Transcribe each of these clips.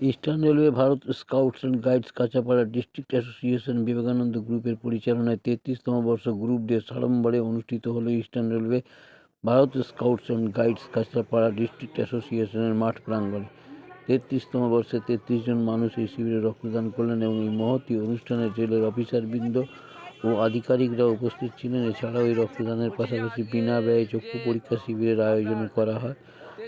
Eastern railway Bharat scouts and guides Kanchapara district association Vivekananda গ্রুপের পরিচালনায় 33তম বর্ষ গ্রুপ ডে সাড়ম্বরে অনুষ্ঠিত হলো eastern railway Bharat scouts and guides Kanchapara district অ্যাসোসিয়েশনের মাঠ প্রাঙ্গণে। 33তম বর্ষে 33 জন মানুষ এই শিবিরে রক্তদান করলেন এবং এই মহতী অনুষ্ঠানে রেলের অফিসারবৃন্দ ও আধিকারিকরা উপস্থিত ছিলেন। এছাড়াও এই রক্তদানের পাশাপাশি বিনা ব্যয়ে চক্ষু পরীক্ষা শিবিরের আয়োজন করা হয়।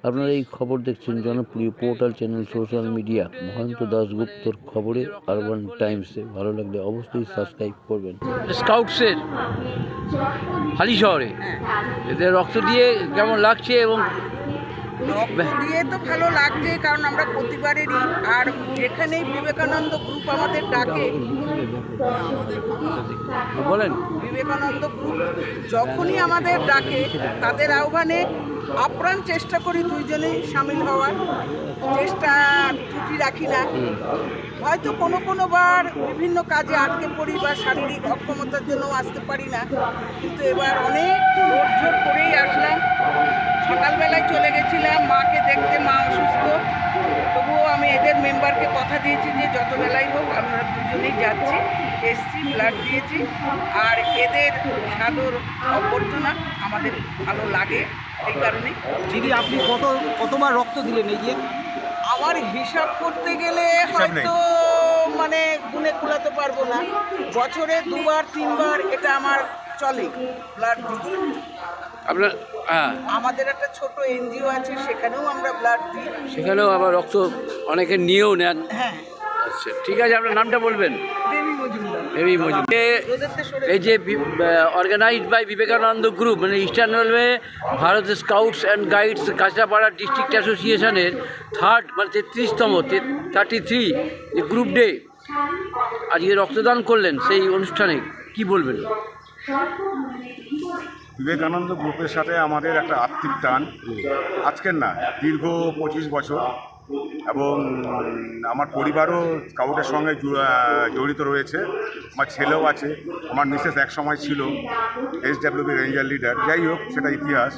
আপনারা এই খবর দেখছেন জনপ্রিয় portal channel social media Mohanta দাশগুপ্তর খবরে আরবান টাইমসে। ভালো লাগলে অবশ্যই সাবস্ক্রাইব করবেন। স্কাউটসের হালি শহরে এদের রক্ত দিয়ে কেমন লাগছে? এবং রক্ত দিয়ে তো ভালো লাগছে, কারণ আমরা প্রতিবারেরই, আর এখানেই বিবেকানন্দ গ্রুপ আমাদের ডাকে। বলেন, বিবেকানন্দ গ্রুপ যখনই আমাদের ডাকে তাদের আহ্বানে আপ্রাণ চেষ্টা করি দুইজনেই সামিল হওয়ার চেষ্টা ত্রুটি রাখি না। হয়তো কোনো বার বিভিন্ন কাজে আটকে পড়ি বা শারীরিক অক্ষমতার জন্য আসতে পারি না, কিন্তু এবার অনেক জোর করেই আসলাম। সকালবেলায় চলে গেছিলাম মাকে দেখতে, মা অসুস্থ, তবুও আমি এদের মেম্বারকে কথা দিয়েছি যে যত বেলাই হোক আমরা দুজনেই যাচ্ছি, এসছি, ব্লাড দিয়েছি। আর এদের সাদর অভ্যর্থনা আমাদের ভালো লাগে, এই কারণে। দিদি, আপনি কতবার রক্ত দিলেন এই যে? আমার হিসাব করতে গেলে হয়তো মানে গুনে কুলাতে পারবো না, বছরে 2-3 বার এটা আমার চলে ব্লাড দিই। আপনার আমাদের একটা ছোট এনজিও আছে, সেখানেও আমরা ব্লাড দিই, সেখানেও আবার রক্ত অনেকে নিয়েও নেন। হ্যাঁ। আচ্ছা, ঠিক আছে, আপনার নামটা বলবেন? দেবী মজুমদার। দেবী মজুমদার। এই যে অর্গানাইজড বাই বিবেকানন্দ গ্রুপ, মানে eastern railway Bharat scouts and guides Kanchapara district অ্যাসোসিয়েশনের মানে 33 যে গ্রুপ ডে আজকে রক্তদান করলেন, সেই অনুষ্ঠানে কি বলবেন? বিবেকানন্দ গ্রুপের সাথে আমাদের একটা আত্মিক টান, আজকের না, দীর্ঘ 25 বছর, এবং আমার পরিবারও স্কাউটের সঙ্গে জড়িত রয়েছে। আমার ছেলেও আছে, আমার মিসেস এক সময় ছিল SWB রেঞ্জার লিডার। যাই হোক, সেটা ইতিহাস।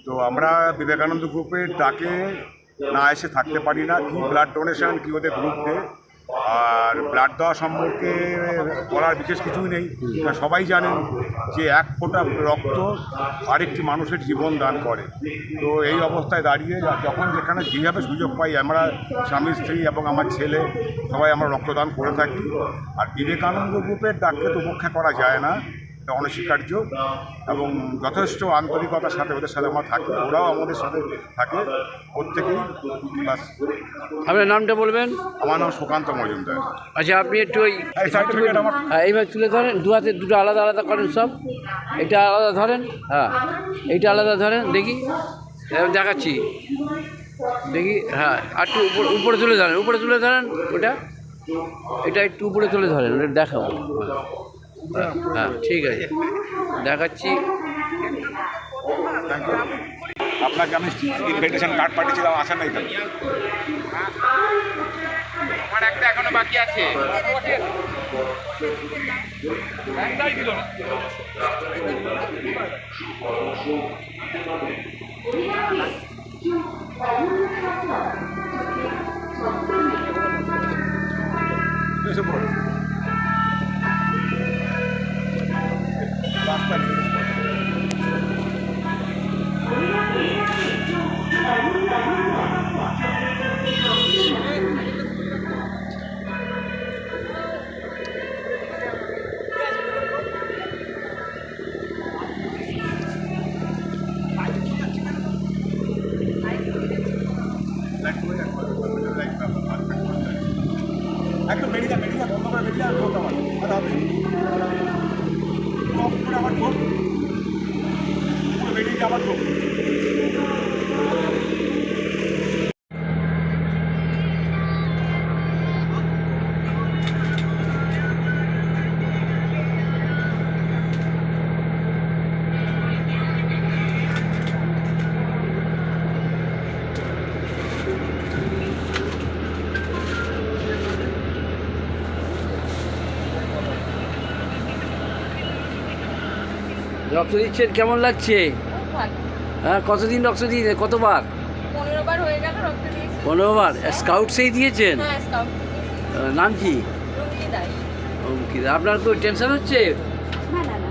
তো আমরা বিবেকানন্দ গ্রুপের ডাকে না এসে থাকতে পারি না। কি ব্লাড ডোনেশন, কি ওদের গ্রুপ ডে, আর ব্লাড দেওয়া সম্পর্কে বলার বিশেষ কিছুই নেই। সবাই জানেন যে এক ফোঁটা রক্ত আরেকটি মানুষের জীবন দান করে। তো এই অবস্থায় দাঁড়িয়ে যখন যেখানে যেভাবে সুযোগ পাই, আমরা স্বামী স্ত্রী এবং আমার ছেলে সবাই আমরা রক্তদান করে থাকি। আর বিবেকানন্দ গ্রুপের ডাককে তো উপেক্ষা করা যায় না, এটা অনস্বীকার্য, এবং যথেষ্ট আন্তরিকতার সাথে ওদের সাথে আমরা থাকি, ওরাও আমাদের সাথে থাকে প্রত্যেকেই। বাস। আপনার নামটা বলবেন? আমার নাম সুকান্ত মজুমদার। আচ্ছা, আপনি একটু ওই সার্টিফিকেট আমার এইভাবে তুলে ধরেন, দু হাতে দুটো আলাদা আলাদা করেন সব। এটা আলাদা ধরেন, হ্যাঁ এইটা আলাদা ধরেন, দেখি দেখাচ্ছি, দেখি। হ্যাঁ, আর একটু উপরে তুলে ধরেন, উপরে তুলে ধরেন ওটা, এটা একটু উপরে তুলে ধরেন, ওটা দেখাবো। হ্যাঁ, ঠিক আছে, দেখাচ্ছি। আপনাকে আমি ইনভিটেশন কার্ড পাঠিয়েছিলাম, আসেন নাই কেন? আমার একটা এখনো বাকি আছে। রাস্তা নেই। একটু বেরিয়ে বন্ধ করে বেরিয়ে আর বলতে পারি আমার ঠোক বেরিয়ে আমার ঠোক। রক্ত দিচ্ছেন, কেমন লাগছে? হ্যাঁ, কতদিন রক্ত দিয়ে, কতবার? 15 বার হয়ে গেল রক্ত দিয়েছি। 15বার স্কাউটসেই দিয়েছেন? হ্যাঁ, স্কাউট থেকে। নাম কি? রুমকি দাস। আপনার তো টেনশন হচ্ছে? না না না,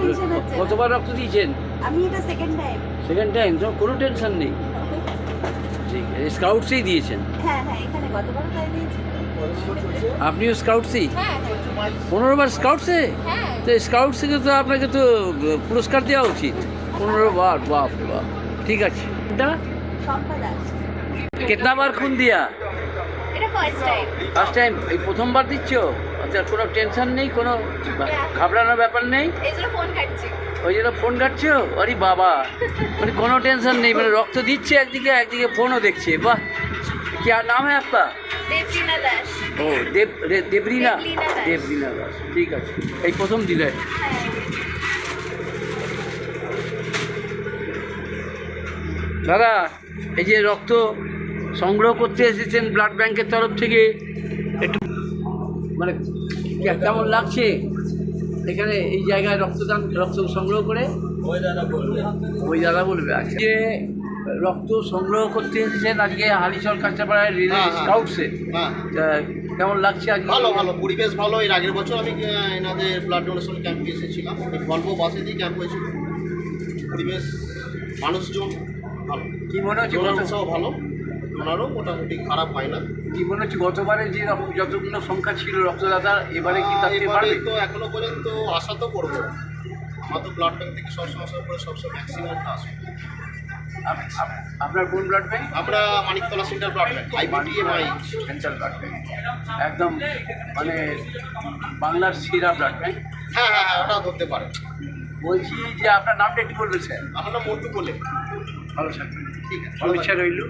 টেনশন হচ্ছে না। কতবার রক্ত দিয়েছেন? আমি এটা সেকেন্ড টাইম। সেকেন্ড টাইম, তো কোনো টেনশন নেই। ঠিক স্কাউটসেই দিয়েছেন? হ্যাঁ হ্যাঁ, এখানে গতবার তাই দিয়েছি। আপনিও স্কাউটসেই? হ্যাঁ হ্যাঁ 15বার স্কাউটসে? হ্যাঁ। তো স্কাউট থেকে তো আপনাকে তো পুরস্কার দেওয়া উচিত। 15বার, বাপ রে বাপ। ঠিক আছে, এটা শম্পা দাস। कितना बार खून दिया? এটা ফার্স্ট টাইম। ফার্স্ট টাইম, এই প্রথমবার দিচ্ছ? আচ্ছা, কোনো টেনশন নেই, কোনো ঘাবড়ানোর ব্যাপার নেই? এই জন্য ফোন কাটছি। ওই জন্য ফোন কাটছো? আরে বাবা, মানে কোনো টেনশন নেই, মানে রক্ত দিচ্ছে একদিকে, একদিকে ফোনও দেখছে। বাহ, क्या नाम है आपका? দেবরিনা দাস। ও দেবরিনা দেবলীনা দাস। দেবরিনা দাস, ঠিক আছে। এই প্রথম দিলে? হ্যাঁ। দাদা, এই যে রক্ত সংগ্রহ করতে এসেছেন ব্লাড ব্যাংকের তরফ থেকে, একটু মানে কেমন লাগছে এখানে এই জায়গায় রক্ত সংগ্রহ করে? ওই দাদা বলবে। আজকে রক্ত সংগ্রহ করতে এসেছেন আজকে হালিশহর কাঁচাপাড়ায় রিলে স্কাউটসে। কেমন লাগছে আজকে? ভালো ভালো পরিবেশ ভালো। এর আগের বছর আমি এনাদের ব্লাড ডোনেশন ক্যাম্পে এসেছিলাম, গল্প বাসে দিয়ে ক্যাম্প হয়েছিল। পরিবেশ, মানুষজন ভালো, কি মনে হচ্ছে? উৎসাহ ভালো, ওনারও মোটামুটি খারাপ হয় না। কি মনে হচ্ছে গতবারে যে যতগুলো সংখ্যা ছিল রক্তদাতার, এবারে কি তার থেকে এবারে বাড়বে? তো এখনো পর্যন্ত আশা তো করবো। আমার তো ব্লাড ব্যাংক থেকে সবসময় সবসময় ম্যাক্সিমামটা আসবে। আপনার কোন ব্লাড ব্যাংক? আমরা Maniktala central blood bank, IBTMI central blood bank, একদম মানে বাংলার সেরা ব্লাড ব্যাংক। হ্যাঁ হ্যাঁ হ্যাঁ, ওটাও ধরতে পারে। বলছি যে আপনার নামটা একটু বলবেন স্যার? আমার নাম মন্টু বলে। ভালো স্যার, ঠিক আছে, শুভেচ্ছা রইল।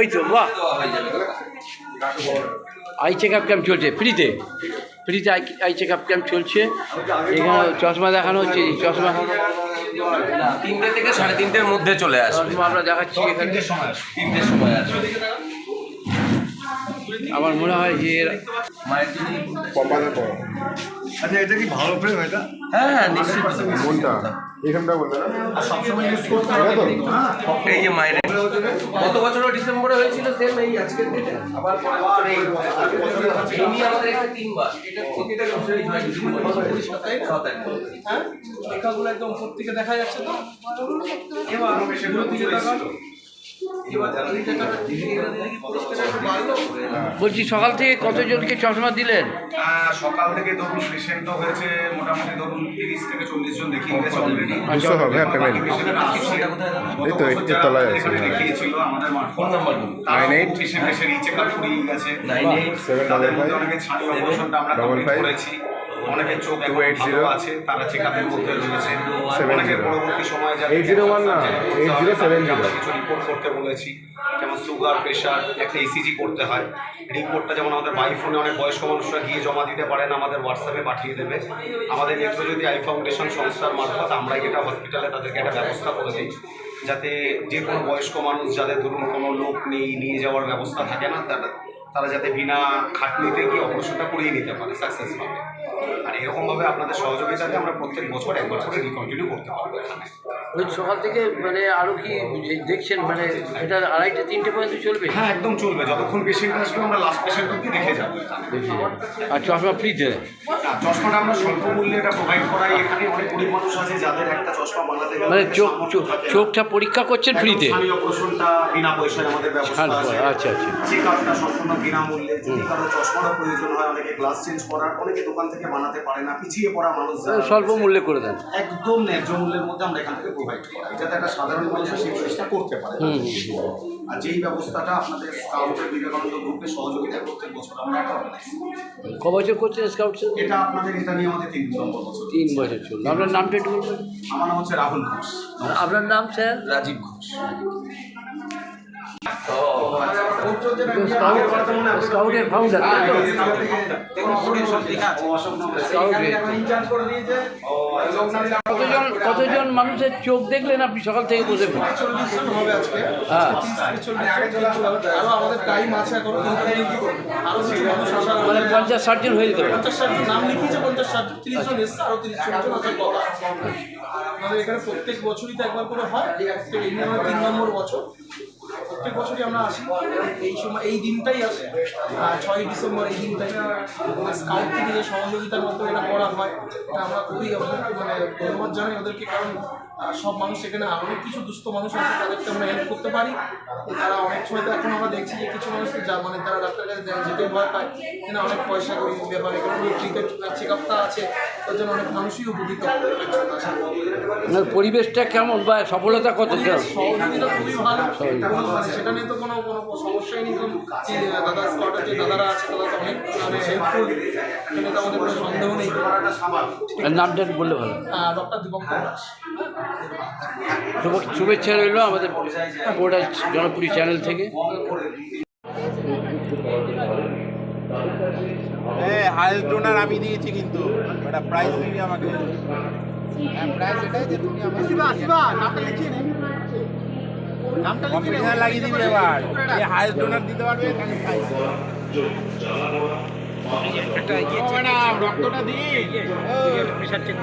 ওই তো, বাহ, আই চেক আপ ক্যাম্প চলছে ফ্রিতে। ফ্রিতে আই চেক আপ ক্যাম্প চলছে। এখানে চশমা দেখানো হচ্ছে, চশমা 3টে থেকে 3:30-র মধ্যে চলে আসবে। চশমা আমরা দেখাচ্ছি এখানে। 3টের সময় আসবে। আমার মনে হয় যে মায়ের জন্য আচ্ছা, এটা কি ভালো ফ্রেম এটা? হ্যাঁ হ্যাঁ নিশ্চিত। কোনটা? এখানটা বলতে না? এই যে মায়ের গত বছরও ডিসেম্বরে হয়েছিল সেম এই আজকের ডেটে, আবার পরের বছর এই নিয়ে আমাদের একটা 3বার। এটা প্রতিটা বছরই হয়, হ্যাঁ, লেখাগুলো একদম উপর থেকে দেখা যাচ্ছে তো। এবার দিকে তাকান। বলছি সকাল থেকে কতজনকে চশমা দিলেন? সকাল থেকে ধরুন পেশেন্টও হয়েছে মোটামুটি ধরুন 30 থেকে 40 জন দেখিয়ে গেছে অলরেডি। দুশো হবে একটা মেল। এই তো এর তলায় আছে। দেখিয়েছিল আমাদের ফোন নাম্বার 98 পেশেন্টের ই চেকআপ করিয়ে গেছে। 98 তাদের মধ্যে অনেকে ছাড়িয়ে অপারেশনটা আমরা কমপ্লিট 55 করেছি। অনেকের চোখ এখন 280 ভালো আছে, তারা চেকআপের মধ্যে রয়েছে। 70 অনেকের পরবর্তী সময়ে যাবে 801 না, 8070 আমরা কিছু রিপোর্ট করতে বলেছি, যেমন সুগার, প্রেশার, একটা ECG করতে হয়। রিপোর্টটা যেমন আমাদের বাই ফোনে অনেক বয়স্ক মানুষরা গিয়ে জমা দিতে পারেন, আমাদের হোয়াটসঅ্যাপে পাঠিয়ে দেবে। আমাদের নেত্রজ্যোতি আই ফাউন্ডেশন সংস্থার মারফত আমরা এটা হসপিটালে তাদেরকে একটা ব্যবস্থা করে দিই, যাতে যে কোনো বয়স্ক মানুষ যাদের ধরুন কোনো লোক নেই, নিয়ে যাওয়ার ব্যবস্থা থাকে না, তারা যাতে বিনা খাটনিতে গিয়ে অপারেশনটা করিয়ে নিতে পারে সাকসেসভাবে। আর এরকমভাবে আপনাদের সহযোগিতাতে আমরা প্রত্যেক বছর একবার করে রিকন্টিনিউ করতে পারবো এখানে। ওই সকাল থেকে মানে আরও কি দেখছেন, মানে এটা 2:30-3টে পর্যন্ত চলবে? হ্যাঁ একদম চলবে, যতক্ষণ পেশেন্ট আসবে আমরা লাস্ট পেশেন্ট অব্দি দেখে যাবো। আর চশমা ফ্রিতে? চশমাটা আমরা স্বল্প মূল্যে এটা প্রোভাইড করাই। এখানে অনেক গরিব মানুষ আছে যাদের একটা চশমা বানাতে গেলে মানে চোখটা পরীক্ষা করছেন ফ্রিতে? স্থানীয় অপারেশনটা বিনা পয়সায় আমাদের ব্যবস্থা আছে। আচ্ছা আচ্ছা। চেকআপটা সম্পূর্ণ বিনামূল্যে। যদি কারো চশমারও প্রয়োজন হয়, অনেকে গ্লাস চেঞ্জ করার, অনেকে দোকান থেকে বানাতে পারে না, পিছিয়ে পড়া মানুষ যারা স্বল্প রয়েছে, মূল্যে করে দেন? একদম ন্যায্য মূল্যের মধ্যে আমরা এখান থেকে প্রোভাইড করাই, যাতে একটা সাধারণ মানুষ সেই জিনিসটা করতে পারে। আর যেই ব্যবস্থাটা আপনাদের স্কাউটের বিবেকানন্দ গ্রুপের সহযোগিতায় প্রত্যেক বছর আমরা এটা অর্গানাইজ করি। ক বছর করছেন স্কাউটস? এটা আপনাদের এটা নিয়ে আমাদের 3 নম্বর বছর। 3 বছর চলবে। আপনার নামটা একটু বলবেন? আমার নাম হচ্ছে রাহুল ঘোষ। আপনার নাম স্যার? রাজীব ঘোষ। স্কাউটের ফাউন্ডার কতজন মানুষের চোখ দেখলেন আপনি সকাল থেকে বসে? 40 জন হবে আজকে। হ্যাঁ, 40 আগে চলে যাবে। আরো আমাদের টাইম আছে এখনো, আরো কিছু মানুষ আসার মানে 50-60 জন হয়ে যেতে পারে। 50-60 জন নাম লিখিয়েছে, 50-60 জন, 30 জন এসছে, আরো 30 জন আসার কথা। আমাদের এখানে প্রত্যেক বছরই তো একবার করে হয়, এই নিয়ে আমরা 3 নম্বর বছর। প্রত্যেক বছরই আমরা আসি এই সময়, এই দিনটাই আসে 6ই ডিসেম্বর, এই দিনটাই স্কাউট থেকে যে সহযোগিতার মতো এটা করা হয়, এটা আমরা খুবই ওদেরকে মানে ধন্যবাদ জানাই ওদেরকে, কারণ সব মানুষ এখানে অনেক কিছু দুস্থ মানুষ আছে, তাদেরকে আমরা হেল্প করতে পারি। তারা অনেক সময় তো এখন আমরা দেখছি যে কিছু মানুষ যা মানে তারা ডাক্তারের কাছে যেতে ভয় পায়, এখানে অনেক পয়সা করি ব্যাপারে, কারণ ফ্রিতে চেক আপটা আছে, তার জন্য অনেক মানুষই উপকৃত হবে। পরিবেশটা কেমন বা সফলতা কত? সহযোগিতা খুবই ভালো, সেটা নিয়ে তো কোনো সমস্যাই নেই। দাদা স্কোয়াডের যে দাদারা আছে তারা তো অনেক মানে হেল্পফুল, এখানে তো আমাদের কোনো সন্দেহ নেই। নামটা বললে ভালো। ডক্টর দীপঙ্কর দাস। শুভেচ্ছা রইল আমাদের পোর্টাল জনপুরি চ্যানেল থেকে। হাইয়েস্ট ডোনার আমি দিয়েছি, কিন্তু একটা প্রাইজ দিবি আমাকে। হ্যাঁ, প্রাইজ এটাই যে তুমি আমাকে কম্পিটিশন লাগিয়ে দিবি। এবার যে হাইয়েস্ট ডোনার দিতে পারবে তাকে প্রাইজ। রক্তটা দিই প্রেশার চেক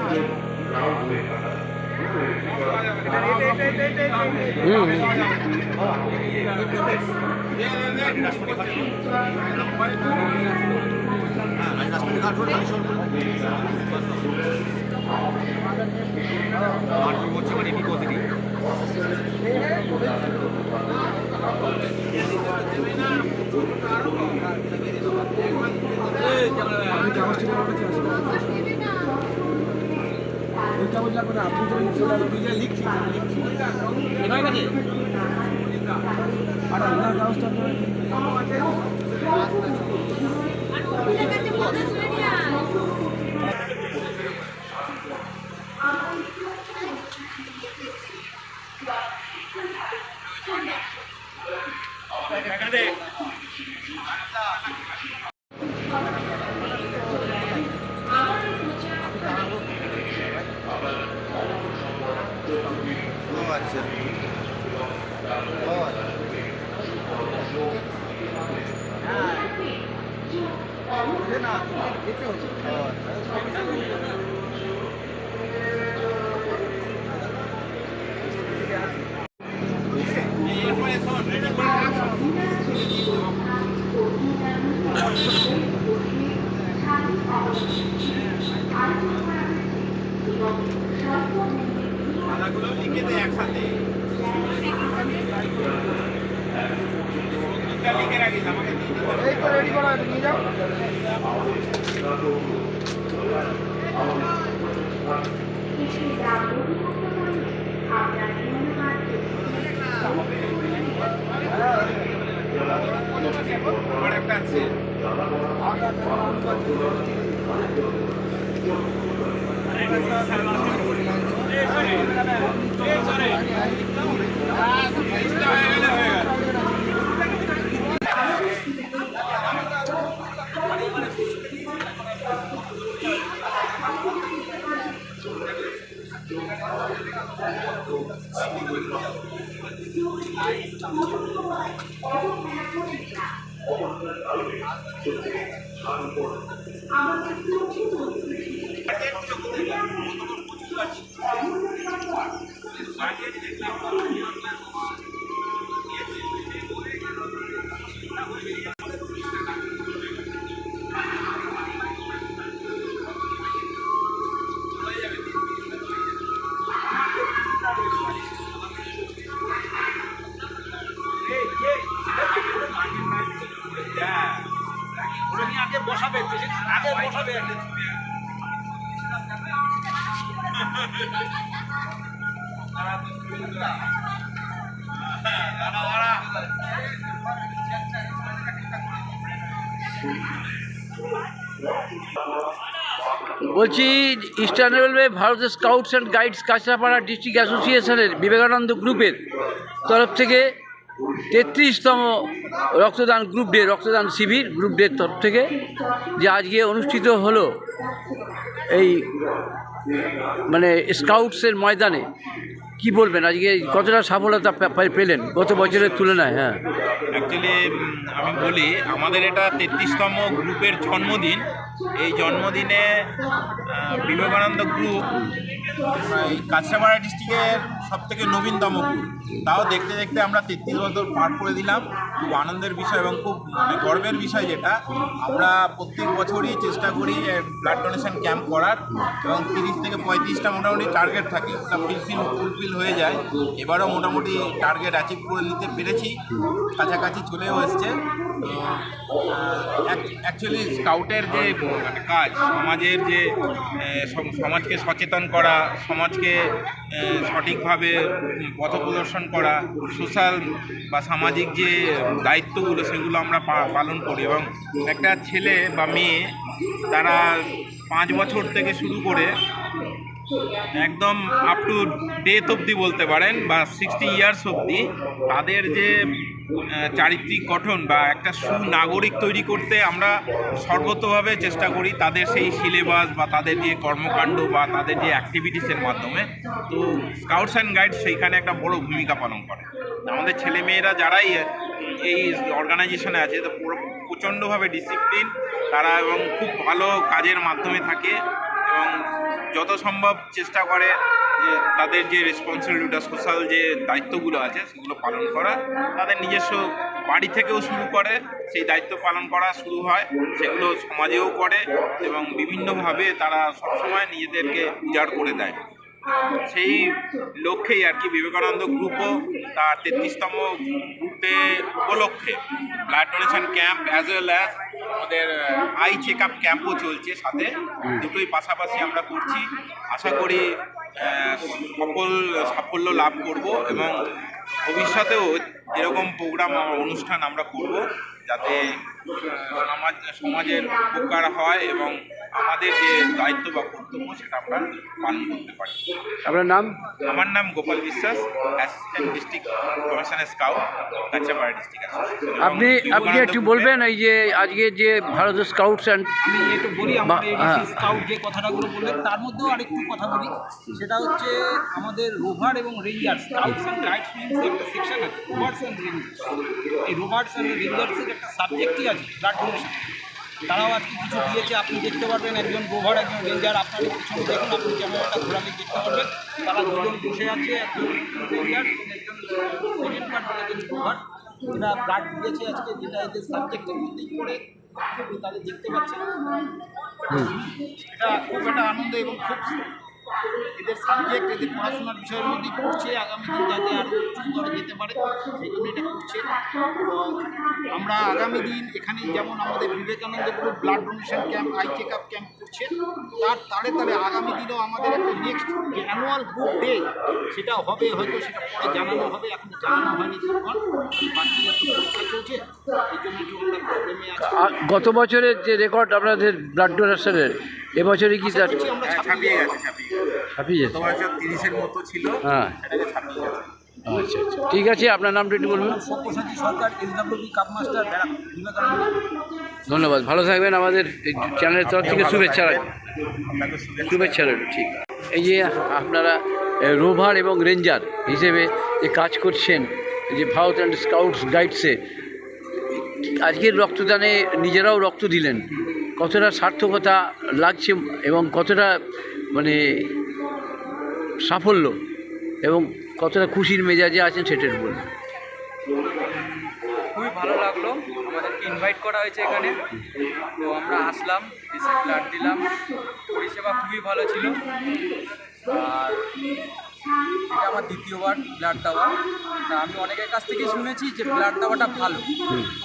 বলছি ইস্টার্ন রেলওয়ে ভারতের scouts and guides Kanchrapara district অ্যাসোসিয়েশনের বিবেকানন্দ গ্রুপের তরফ থেকে 33তম রক্তদান গ্রুপ ডে, রক্তদান শিবির গ্রুপ ডের তরফ থেকে যে আজকে অনুষ্ঠিত হলো এই মানে স্কাউটসের ময়দানে, কি বলবেন আজকে কতটা সফলতা পেলেন গত বছরের তুলনায়? হ্যাঁ, অ্যাকচুয়ালি আমি বলি, আমাদের এটা 33তম গ্রুপের জন্মদিন। এই জন্মদিনে বিবেকানন্দ গ্রুপ এই কাছড়াপাড়া ডিস্ট্রিক্টের সবথেকে নবীনতম গ্রুপ। তাও দেখতে দেখতে আমরা 33 বছর পার করে দিলাম। খুব আনন্দের বিষয় এবং খুব মানে গর্বের বিষয়, যেটা আমরা প্রত্যেক বছরই চেষ্টা করি ব্লাড ডোনেশন ক্যাম্প করার, এবং 30 থেকে 35টা মোটামুটি টার্গেট থাকে, ওটা ফুলফিল হয়ে যায়। এবারও মোটামুটি টার্গেট অ্যাচিভ করে নিতে পেরেছি, কাছাকাছি চলেও এসছে। তো অ্যাকচুয়ালি স্কাউটের যে মানে কাজ, সমাজের যে সমাজকে সচেতন করা, সমাজকে সঠিকভাবে পথ প্রদর্শন করা, সোশ্যাল বা সামাজিক যে দায়িত্বগুলো সেগুলো আমরা পালন করি। এবং একটা ছেলে বা মেয়ে তারা 5 বছর থেকে শুরু করে একদম আপ টু ডেথ অবধি বলতে পারেন, বা 60 ইয়ার্স অবধি তাদের যে চারিত্রিক গঠন বা একটা সুনাগরিক তৈরি করতে আমরা সর্বতভাবে চেষ্টা করি, তাদের সেই সিলেবাস বা তাদের যে কর্মকাণ্ড বা তাদের যে অ্যাক্টিভিটিসের মাধ্যমে। তো স্কাউটস অ্যান্ড গাইডস সেইখানে একটা বড় ভূমিকা পালন করে। আমাদের ছেলেমেয়েরা যারাই এই অর্গানাইজেশনে আছে প্রচণ্ডভাবে ডিসিপ্লিন তারা, এবং খুব ভালো কাজের মাধ্যমে থাকে, এবং যত সম্ভব চেষ্টা করে যে তাদের যে রেসপন্সিবিলিটি, সোশ্যাল যে দায়িত্বগুলো আছে সেগুলো পালন করা। তাদের নিজস্ব বাড়ি থেকেও শুরু করে সেই দায়িত্ব পালন করা শুরু হয়, সেগুলো সমাজেও করে, এবং বিভিন্নভাবে তারা সবসময় নিজেদেরকে উজাড় করে দেয়। সেই লক্ষ্যেই আর কি বিবেকানন্দ গ্রুপও তার 33তম গ্রুপে উপলক্ষে blood donation camp as well as আমাদের আই চেক আপ ক্যাম্পও চলছে সাথে, দুটোই পাশাপাশি আমরা করছি। আশা করি সাফল্য লাভ করব, এবং ভবিষ্যতেও এরকম প্রোগ্রাম অনুষ্ঠান আমরা করব, যাতে সমাজের উপকার হয় এবং আমাদের যে দায়িত্ব বা কর্তব্য সেটা আমরা পালন করতে পারি। আপনার নাম? আমার নাম গোপাল বিশ্বাস, assistant district professional scout, Kanchrapara district association. আপনি একটু বলবেন এই যে আজকে যে ভারতের স্কাউটস অ্যান্ড আমি একটু বলি, আমাদের স্কাউট যে কথাটাগুলো বললেন তার মধ্যেও আরেকটু কথা বলি। সেটা হচ্ছে আমাদের রোভার এবং ranger, scouts and guides means একটা সেকশন আছে, রোভার্স অ্যান্ড রেঞ্জার্স। এই রোভার্স অ্যান্ড রেঞ্জার্সের একটা সাবজেক্টই আছে ব্লাড ডোনেশন। তারাও আজকে কিছু দিয়েছে, আপনি দেখতে পারবেন একজন রোভার একজন রেঞ্জার, আপনার পিছনে দেখুন, আপনি ক্যামেরাটা ঘোরালে দেখতে পারবেন তারা দুজন বসে আছে, একজন রেঞ্জার একজন সেকেন্ড পার্ট একজন রোভার। এরা ব্লাড দিয়েছে আজকে, যেটা এদের সাবজেক্টের মধ্যেই পড়ে, আপনি তাদের দেখতে পাচ্ছেন। এটা খুব একটা আনন্দ এবং খুব এদের সাবজেক্ট, এদের পড়াশোনার বিষয়ের মধ্যেই করছে, আগামী দিন যাতে আরও সুন্দর যেতে পারে সেই জন্য এটা করছে। এবং আমরা আগামী দিন এখানে যেমন আমাদের Vivekananda group blood donation camp, eye check up camp করছে, তার তালে আগামী দিনেও আমাদের একটা নেক্সট যে অ্যানুয়াল গ্রুপ ডে সেটা হবে, হয়তো সেটা পরে জানানো হবে, এখন জানানো হয়নি তখন, বাচ্চাদের তো পরীক্ষা চলছে, এই জন্য একটু আমরা প্রবলেমে আছি। গত বছরের যে রেকর্ড আপনাদের ব্লাড ডোনেশনের, এবছরে কি ছাপিয়ে গেছে, ছাপিয়ে গত বছর 30-এর মতো ছিল, হ্যাঁ, সেটাকে ছাপিয়ে গেছে। আচ্ছা আচ্ছা, ঠিক আছে। আপনার নামটা একটু বলবেন? সব্যসাচী সরকার, এসডব্লিউপি কাপমাস্টার, বিবেকানন্দ। ধন্যবাদ, ভালো থাকবেন। আমাদের চ্যানেলের তরফ থেকে শুভেচ্ছা রাখবেন। আপনাকে শুভেচ্ছা রইল। ঠিক, এই যে আপনারা রোভার এবং রেঞ্জার হিসেবে যে কাজ করছেন, যে ভারত অ্যান্ড স্কাউটস গাইডসে আজকের রক্তদানে নিজেরাও রক্ত দিলেন, কতটা সার্থকতা লাগছে এবং কতটা মানে সাফল্য এবং কতটা খুশির মেজাজে আছেন সেটা বলুন। খুবই ভালো লাগলো, আমাদেরকে ইনভাইট করা হয়েছে এখানে, তো আমরা আসলাম, এসে ব্লাড দিলাম, পরিষেবা খুবই ভালো ছিল। আর এটা আমার দ্বিতীয়বার ব্লাড দেওয়া। তা আমি অনেকের কাছ থেকে শুনেছি যে ব্লাড দেওয়াটা ভালো,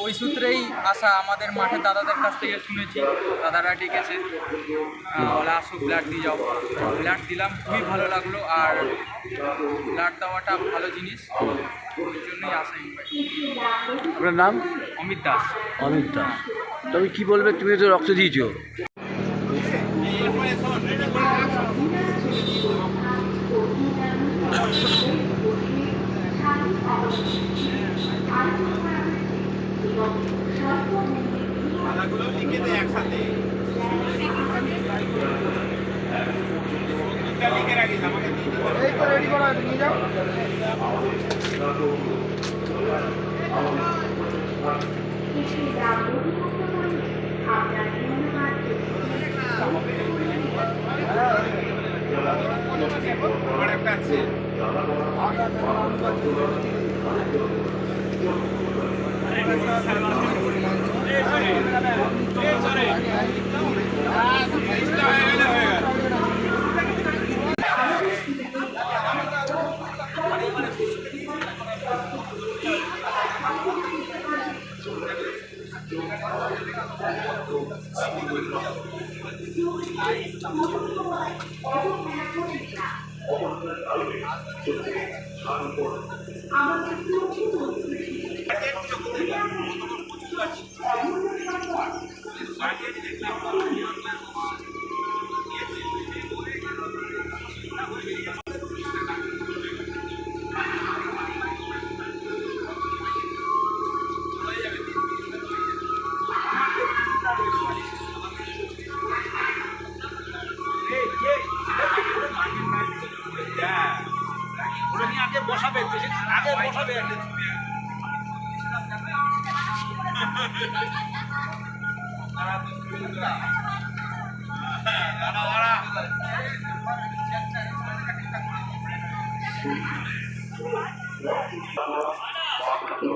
ওই সূত্রেই আসা। আমাদের মাঠে দাদাদের কাছ থেকে শুনেছি, দাদারা ডেকেছে, বলে আসো ব্লাড দিয়ে যাও। ব্লাড দিলাম, খুবই ভালো লাগলো। আর ব্লাড দেওয়াটা ভালো জিনিস, ওই জন্যই আসা ইনভাইট। আপনার নাম? অমিত দাস। অমিত দাস, তবে কী বলবে, তুমি তো রক্ত দিয়েছো। খাতাগুলো লিখে দে একসাথে, লিখে রাখিস আমাকে দিয়ে দিতে। আমার একটা আছে।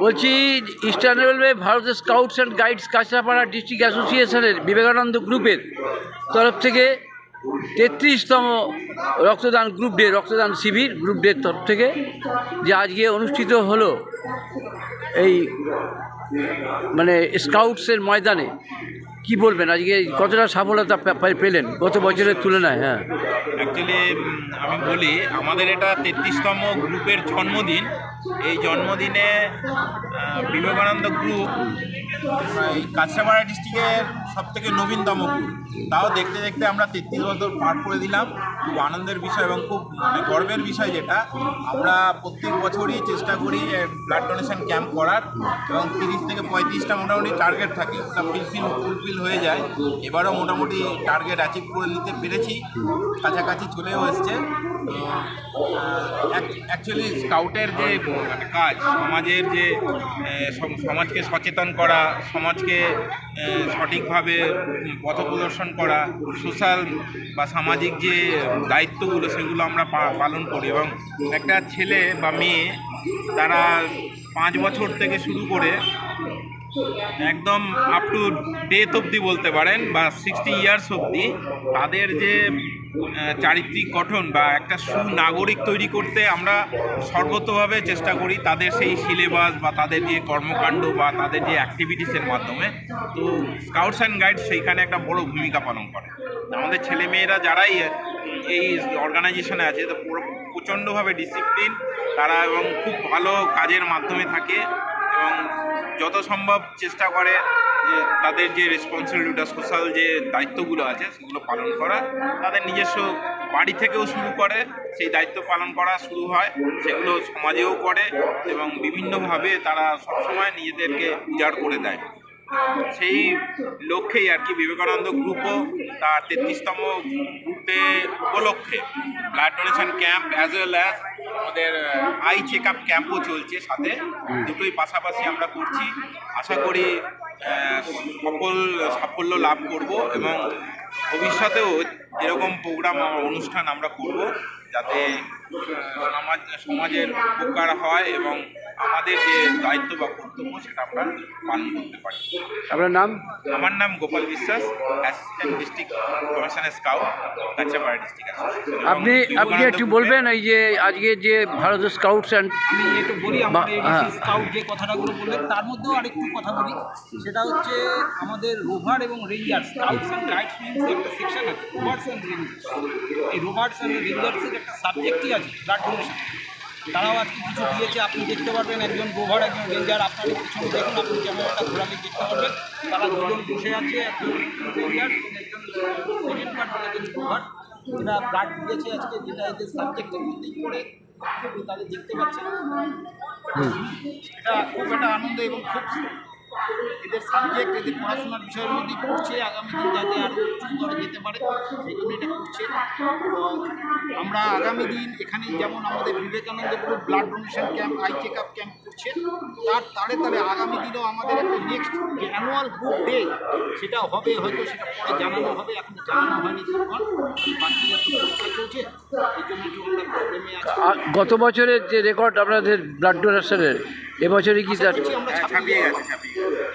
বলছি ইস্টার্ন রেলওয়ে ভারতের scouts and guides Kanchrapara district অ্যাসোসিয়েশনের বিবেকানন্দ গ্রুপের তরফ থেকে 33তম রক্তদান গ্রুপ ডে রক্তদান শিবির গ্রুপ ডের তরফ থেকে যে আজকে অনুষ্ঠিত হলো এই মানে স্কাউটসের ময়দানে, কি বলবেন আজকে কতটা সফলতা পেলেন গত বছরের তুলনায়? হ্যাঁ, অ্যাকচুয়ালি আমি বলি আমাদের এটা 33তম গ্রুপের জন্মদিন। এই জন্মদিনে বিবেকানন্দ গ্রুপ এই কাছড়াপাড়া ডিস্ট্রিক্টের সবথেকে নবীনতম গ্রুপ, তাও দেখতে দেখতে আমরা 33 বছর পার করে দিলাম। খুব আনন্দের বিষয় এবং খুব গর্বের বিষয়, যেটা আমরা প্রত্যেক বছরই চেষ্টা করি ব্লাড ডোনেশন ক্যাম্প করার, এবং 30 থেকে 35টা মোটামুটি টার্গেট থাকে, ওটা ফুলফিল হয়ে যায়। এবারও মোটামুটি টার্গেট অ্যাচিভ করে নিতে পেরেছি, কাছাকাছি চলেও এসছে। তো অ্যাকচুয়ালি স্কাউটের যে কাজ, সমাজের যে সমাজকে সচেতন করা, সমাজকে সঠিকভাবে পথ প্রদর্শন করা, সোশ্যাল বা সামাজিক যে দায়িত্বগুলো সেগুলো আমরা পালন করি। এবং একটা ছেলে বা মেয়ে তারা 5 বছর থেকে শুরু করে একদম আপ টু ডেথ অবধি বলতে পারেন, বা 60 ইয়ার্স অবধি তাদের যে চারিত্রিক গঠন বা একটা সুনাগরিক তৈরি করতে আমরা সর্বতভাবে চেষ্টা করি, তাদের সেই সিলেবাস বা তাদের যে কর্মকাণ্ড বা তাদের যে অ্যাক্টিভিটিসের মাধ্যমে। তো স্কাউটস অ্যান্ড গাইডস সেইখানে একটা বড় ভূমিকা পালন করে। আমাদের ছেলেমেয়েরা যারাই এই অর্গানাইজেশনে আছে, তো প্রচণ্ডভাবে ডিসিপ্লিন তারা, এবং খুব ভালো কাজের মাধ্যমে থাকে, এবং যত সম্ভব চেষ্টা করে যে তাদের যে রেসপন্সিবিলিটি সোশ্যাল যে দায়িত্বগুলো আছে সেগুলো পালন করা। তাদের নিজস্ব বাড়ি থেকেও শুরু করে সেই দায়িত্ব পালন করা শুরু হয়, সেগুলো সমাজেও করে, এবং বিভিন্নভাবে তারা সবসময় নিজেদেরকে উজাড় করে দেয়। সেই লক্ষ্যেই আর কি বিবেকানন্দ গ্রুপও তার 33তম গ্রুপে উপলক্ষে blood donation camp as well as আমাদের আই চেক আপ ক্যাম্পও চলছে, সাথে দুটোই পাশাপাশি আমরা করছি। আশা করি সাফল্য লাভ করব, এবং ভবিষ্যতেও এরকম প্রোগ্রাম অনুষ্ঠান আমরা করব, যাতে সমাজের উপকার হয় এবং আমাদের যে দায়িত্ব বা কর্তব্য সেটা আমরা পালন করতে পারি। আপনার নাম? আমার নাম গোপাল বিশ্বাস, assistant district commissioner scout, Kanchrapara district association. আপনি একটু বলবেন এই যে আজকে যে ভারতের স্কাউটস অ্যান্ড আমি একটু বলি আমাদের স্কাউট যে কথাটাগুলো বললেন তার মধ্যেও আরেকটু কথা বলি, সেটা হচ্ছে আমাদের রোভার এবং ranger, scouts and guides means একটা সেকশন আছে, রোভার্স অ্যান্ড রেঞ্জার্স। এই রোভার্স অ্যান্ড রেঞ্জার্সের একটা সাবজেক্টই আছে ব্লাড ডোনেশন। তারাও আজকে কিছু দিয়েছে, আপনি দেখতে পারবেন একজন রোভার একজন রেঞ্জার, আপনার পিছনে দেখুন, আপনি ক্যামেরাটা ঘোরালে দেখতে পারবেন তারা দুজন বসে আছে, একজন রেঞ্জার একজন সেকেন্ড পার্ট একজন রোভার। এরা ব্লাড দিয়েছে আজকে, যেটা এদের সাবজেক্টের মধ্যেই পড়ে। তাদের দেখতে পাচ্ছেন। এটা খুব একটা আনন্দ এবং খুব এদের সাবজেক্ট এদের পড়াশোনার বিষয়ের মধ্যে পড়ছে, আগামী দিন যাতে আরও উচ্চতরে যেতে পারে সেই জন্য এটা করছে। আমরা আগামী দিন এখানে যেমন আমাদের Vivekananda group blood donation camp, eye check up camp করছে, তার তারে তারে আগামী দিনেও আমাদের একটা নেক্সট যে অ্যানুয়াল গ্রুপ ডে সেটা হবে, হয়তো সেটা পরে জানানো হবে, এখন জানানো হয়নি তখন বাচ্চাদের তো পরীক্ষা চলছে, এই জন্য একটু আমরা প্রবলেমে আছি। গত বছরের যে রেকর্ড আপনাদের ব্লাড ডোনেশনের এবছরে কি তার আমরা ছাপিয়ে গেছে,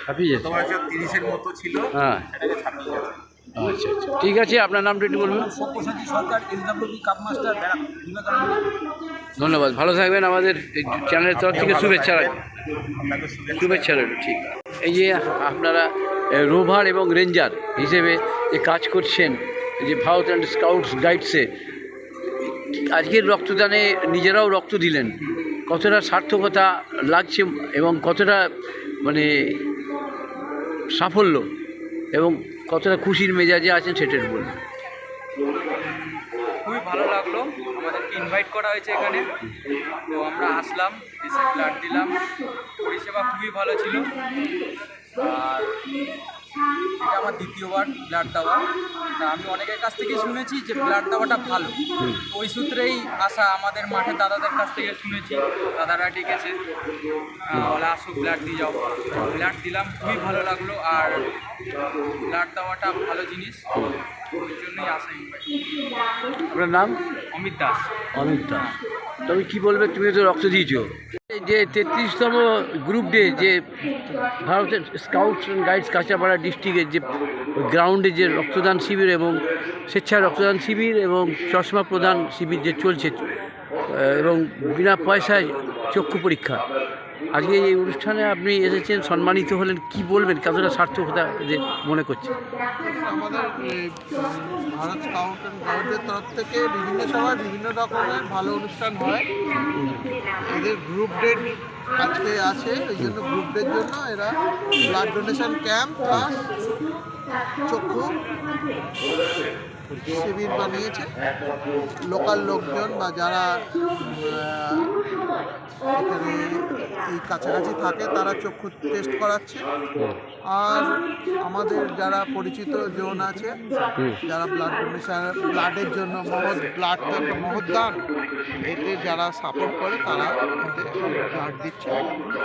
ছাপিয়ে গত বছর 30-এর মতো ছিল, হ্যাঁ সেটাকে ছাপিয়ে গেছে। আচ্ছা আচ্ছা ঠিক আছে, আপনার নামটা একটু বলবেন। সব্যসাচী সরকার, এলডব্লিউবি কাপ মাস্টার, বিবেকানন্দ। ধন্যবাদ, ভালো থাকবেন। আমাদের চ্যানেলের তরফ থেকে শুভেচ্ছা রাখবেন। আপনাকে শুভেচ্ছা রইল। ঠিক, এই যে আপনারা রোভার এবং রেঞ্জার হিসেবে যে কাজ করছেন যে ভারত অ্যান্ড স্কাউটস গাইডসে, আজকের রক্তদানে নিজেরাও রক্ত দিলেন, কতটা সার্থকতা লাগছে এবং কতটা মানে সাফল্য এবং কতটা খুশির মেজাজে আছেন সেটা বলুন। খুবই ভালো লাগলো, আমাদেরকে ইনভাইট করা হয়েছে এখানে, তো আমরা আসলাম, এসে ব্লাড দিলাম, পরিষেবা খুবই ভালো ছিল। আর এটা আমার দ্বিতীয়বার ব্লাড দেওয়া। তা আমি অনেকের কাছ থেকে শুনেছি যে ব্লাড দেওয়াটা ভালো, ওই সূত্রেই আসা। আমাদের মাঠে দাদাদের কাছ থেকে শুনেছি, দাদারা ডেকেছে, বলে আসো ব্লাড দিয়ে যাও। ব্লাড দিলাম, খুবই ভালো লাগলো। আর ব্লাড দেওয়াটা ভালো জিনিস, ওই জন্যই আসা ইনভাইট। আপনার নাম? অমিত দাস। অমিত দাস। তবে কী বলবে, তুমি তো রক্ত দিয়েছো। এই যে 33তম গ্রুপ ডে যে ভারতের স্কাউটস অ্যান্ড গাইডস কাঁচাপাড়া ডিস্ট্রিক্টের যে গ্রাউন্ডে যে রক্তদান শিবির এবং স্বেচ্ছায় রক্তদান শিবির এবং চশমা প্রদান শিবির যে চলছে এবং বিনা পয়সায় চক্ষু পরীক্ষা, আজকে এই অনুষ্ঠানে আপনি এসেছেন, সম্মানিত হলেন, কি বলবেন, কতটা সার্থকতা যে মনে করছে? আমাদের ভারত স্কাউট অ্যান্ড গাইডের তরফ থেকে বিভিন্ন সময় বিভিন্ন রকমের ভালো অনুষ্ঠান হয়। এদের গ্রুপ ডেট আজকে আছে, ওই জন্য গ্রুপ ডের জন্য এরা ব্লাড ডোনেশন ক্যাম্প প্লাস চক্ষু শিবির বানিয়েছে। লোকাল লোকজন বা যারা এখানে এই কাছাকাছি থাকে তারা চক্ষু টেস্ট করাচ্ছে। আর আমাদের যারা পরিচিত জন আছে, যারা ব্লাড ডোনেশন, ব্লাডের জন্য ব্লাড তো একটা মহৎ দান, এতে যারা সাপোর্ট করে তারা ব্লাড দিচ্ছে।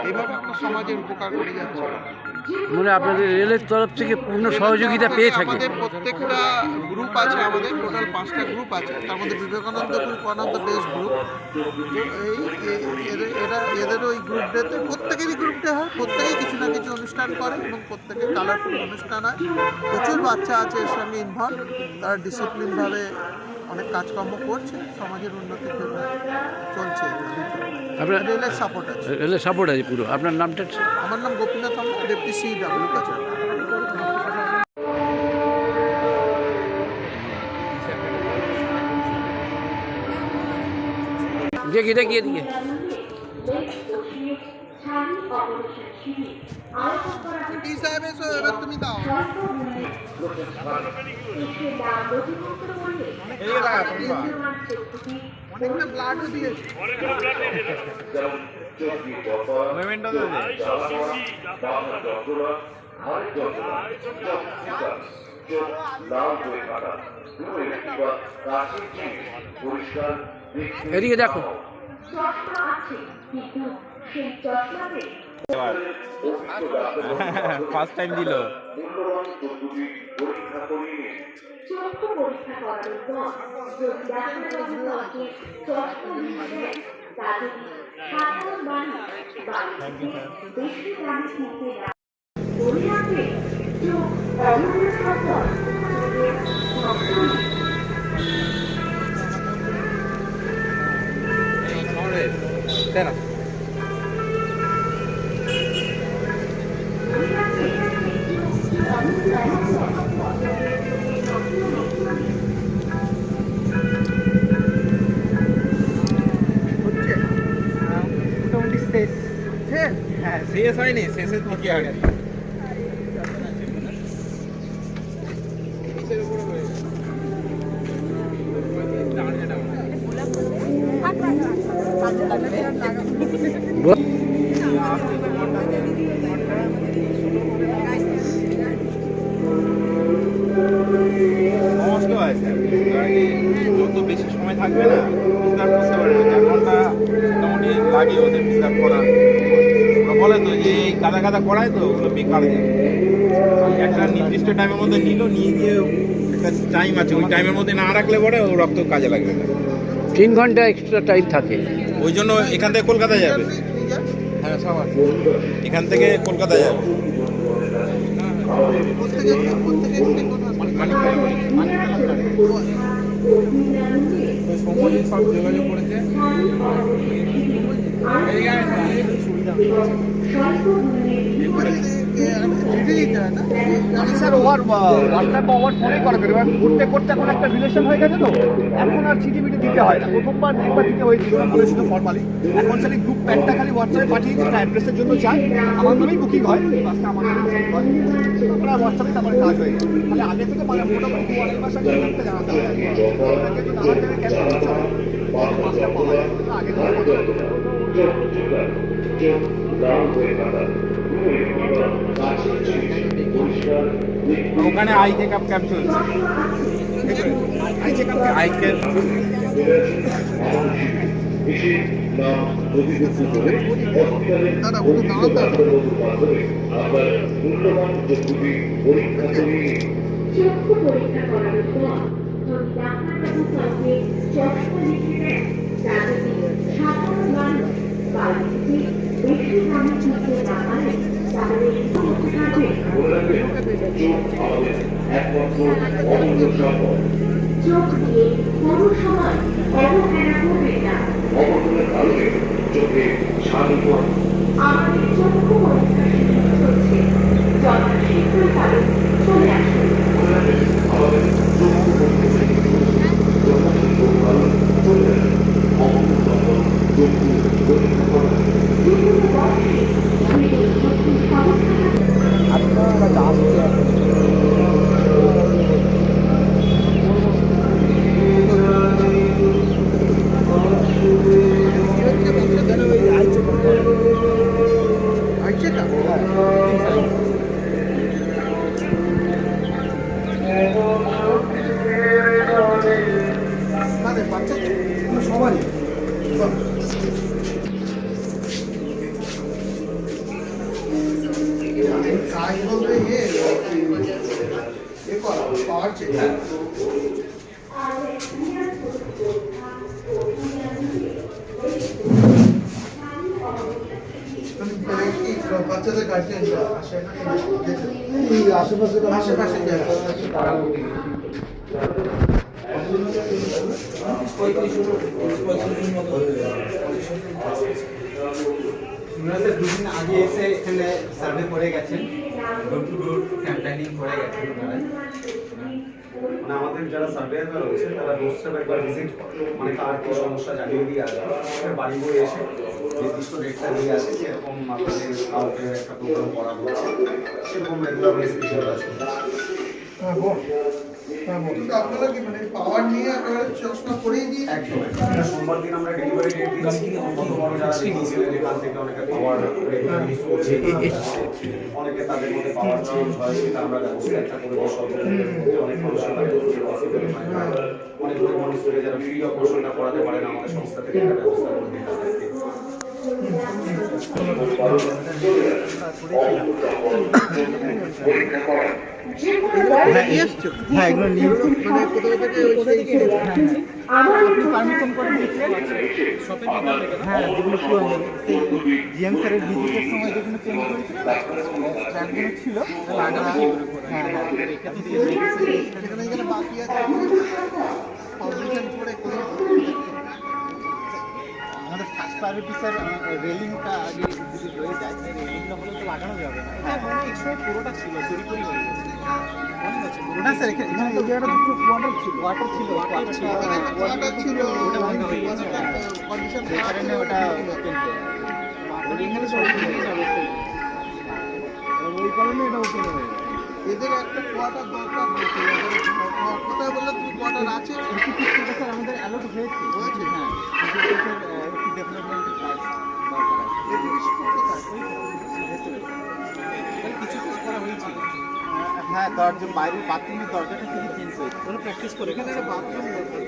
এইভাবে আমরা সমাজের উপকার করে যাচ্ছি। মানে আপনাদের রেলের তরফ থেকে পূর্ণ সহযোগিতা পেয়ে থাকে? আমাদের প্রত্যেকটা গ্রুপ আছে, আমাদের টোটাল 5টা গ্রুপ আছে, তার মধ্যে Vivekananda group one of the best group. এদেরও এই গ্রুপ ডেতে প্রত্যেকেরই গ্রুপ ডে হয়, প্রত্যেকেই কিছু না কিছু অনুষ্ঠান করে এবং প্রত্যেকের কালারফুল অনুষ্ঠান হয়। প্রচুর বাচ্চা আছে এর সঙ্গে ইনভলভ, তারা ডিসিপ্লিনভাবে অনেক কাজকর্ম করছে, সমাজের উন্নতির জন্য চলছে। আপনার রেলের সাপোর্ট আছে? রেলের সাপোর্ট আছে পুরো। আপনার নামটা? আমার নাম গোপীনাথ, আমার ডেপুটি CW কাছাড়। দেখি দেখি এদিকে। সাহেব এসো, এবার তুমি দাও। অনেকটা ব্লাডও দিয়েছে। এদিকে দেখো। ফার্স্ট টাইম দিল। শেষ হয়নি, শেষের দিকে আগে। আচ্ছা সমস্যা হয় স্যার, যত বেশি সময় থাকবে না প্রিজার্ভ করতে পারে না, 4 ঘন্টা মোটামুটি লাগে ওদের প্রিজার্ভ করা। ওরা বলে তো যে এই গাদা গাদা করায় তো ওগুলো বেকার যায়। একটা নির্দিষ্ট টাইমের মধ্যে নিয়ে গিয়ে একটা টাইম আছে, ওই টাইমের মধ্যে না রাখলে পরে ও রক্ত কাজে লাগবে না। 3 ঘন্টা এক্সট্রা টাইম থাকে। ওই জন্য এখান থেকে কলকাতা যাবে। হ্যাঁ সব আছে, এখান থেকে কলকাতা যাবে। সব যোগাযোগ করেছে। স্যার ওর হোয়াটসঅ্যাপ বা ওর ফোনে করা এবার করতে করতে এখন একটা রিলেশন হয়ে গেছে তো এখন আর চিঠি মিটি দিতে হয় না। প্রথমবার একবার দিতে হয়েছিল বলেছিল ফর্মালি, এখন খালি গ্রুপ প্যাকটা খালি হোয়াটসঅ্যাপে পাঠিয়ে দিই, অ্যাড্রেসের জন্য চাই, আমার নামেই বুকিং হয়, বাসটা আমার নামেই বুকিং হয়, আপনার হোয়াটসঅ্যাপে আমার কাজ হয়ে যায়। তাহলে আগে থেকে মানে মোটামুটি 2-2.5 মাস আগে একটা জানাতে হবে বাসটা পাওয়া যায় আগে ওখানে আই চেক আপ ক্যাম্প চলছে। আই ক্যাম্প চক্ষু পরীক্ষা করার পর যদি ডাক্তারবাবু কাউকে চশমা লিখে দেন তাহলে সাধারণ মানুষ বাড়িতে বেশি দামে কিনতে না পারে তাহলে চোখ দিয়ে কোনো সময় অবহেলা করবে না। অবহেলার কারণে চোখে সাধারণ আমাদের চক্ষু পরীক্ষা শিবির চলছে, যথাশীঘ্র কারণ চলে আসুন। কাজ বলতে পাওয়ার চেক বাচ্চাদের গার্জিয়ান আসে না আশেপাশে আশেপাশে দুদিন আগে এসে এখানে সার্ভে করে গেছেন, ডোর টু ডোর ক্যাম্পেইনিং করে গেছেন ওনারা। মানে আমাদের যারা সার্ভেয়াররা রয়েছে তারা ডোরস্টেপ একবার ভিজিট করে, মানে কার কি সমস্যা জানিয়ে দিয়ে আসবে, বাড়ি বয়ে এসে নির্দিষ্ট ডেটটা দিয়ে আসে যে এরকম আপনাদের কাউকে একটা প্রোগ্রাম করা হচ্ছে, সেরকম রেগুলার স্পেশাল আছে। আপনারা কি মানে পাওয়ার নিয়ে আপনারা চশমা করেই দিয়ে একদম সোমবার দিন আমরা ডেলিভারি ডেট দিচ্ছি, কত বড় যারা দিয়েছিলেন এখান থেকে অনেকে পাওয়ার রেগুলার ইউজ করছে, অনেকে তাদের মধ্যে পাওয়ার চেঞ্জ হয়, সেটা আমরা ব্যবস্থা একটা করে দিই। অনেক মানুষের অনেক গরিব মানুষ থেকে যারা ফ্রি অপারেশনটা করাতে পারে না, আমাদের সংস্থা থেকে একটা ব্যবস্থা করে দিই তাদেরকে। হ্যাঁ এগুলো নিয়ে মানে কোথাও থেকে আপনি পারমিশন করে দিয়েছিলেন শপে হ্যাঁ যেগুলো জিএম স্যারের ভিজিটের সময় যেগুলো চেঞ্জ করেছিল ট্র্যাকগুলো ছিল হ্যাঁ সেখানে যেখানে বাকি আছে পারমিশন করে আমাদের ফার্স্ট প্রায়োরিটিসের রেলিংটা আগে যদি রয়ে যায় রেলিংটা হলে তো লাগানো যাবে না। হ্যাঁ মানে এই সময় পুরোটা ছিল চুরি করে হয়ে গেছে না স্যার, এখানে এই জায়গাটা দুটো ওয়াটার ছিল ওটা বন্ধ হয়ে গেছে, সেই কারণে ওটা ওপেন করে এখানে সব হয়ে যাবে, ওই কারণে এটা ওপেন হয়ে গেছে। এদের একটা কোয়ার্টার দরকার হচ্ছে। কোথায় বললে তুমি কোয়ার্টার আছে? স্যার আমাদের অ্যালোট হয়েছে হয়েছে? হ্যাঁ কিন্তু স্যার একটু ডেভেলপমেন্টের কাজ দরকার আছে। এগুলি কোথায়? কিছু কাজ করা হয়েছে। হ্যাঁ দরজা বাইরের বাথরুমের দরজাটা শুধু চেঞ্জ হয়েছে। ওরা প্র্যাকটিস করে এখানে একটা বাথরুম দরকার।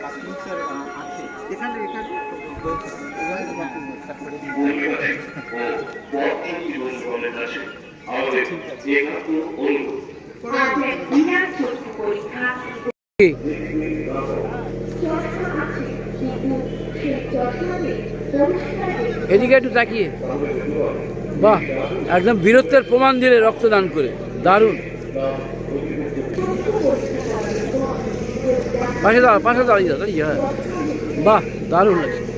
বাথরুম স্যার আছে এখানে বাথরুম আমাদের বিনা চক্ষু পরীক্ষা চশমা আছে কিন্তু সেই চশমাতে পরিষ্কার এদিকে একটু তাকিয়ে, বাহ, একদম বীরত্বের প্রমাণ দিলে রক্তদান করে, দারুণ। পাশে দাঁড়িয়ে দাঁড়িয়ে, হ্যাঁ, বাহ, দারুণ লাগছে।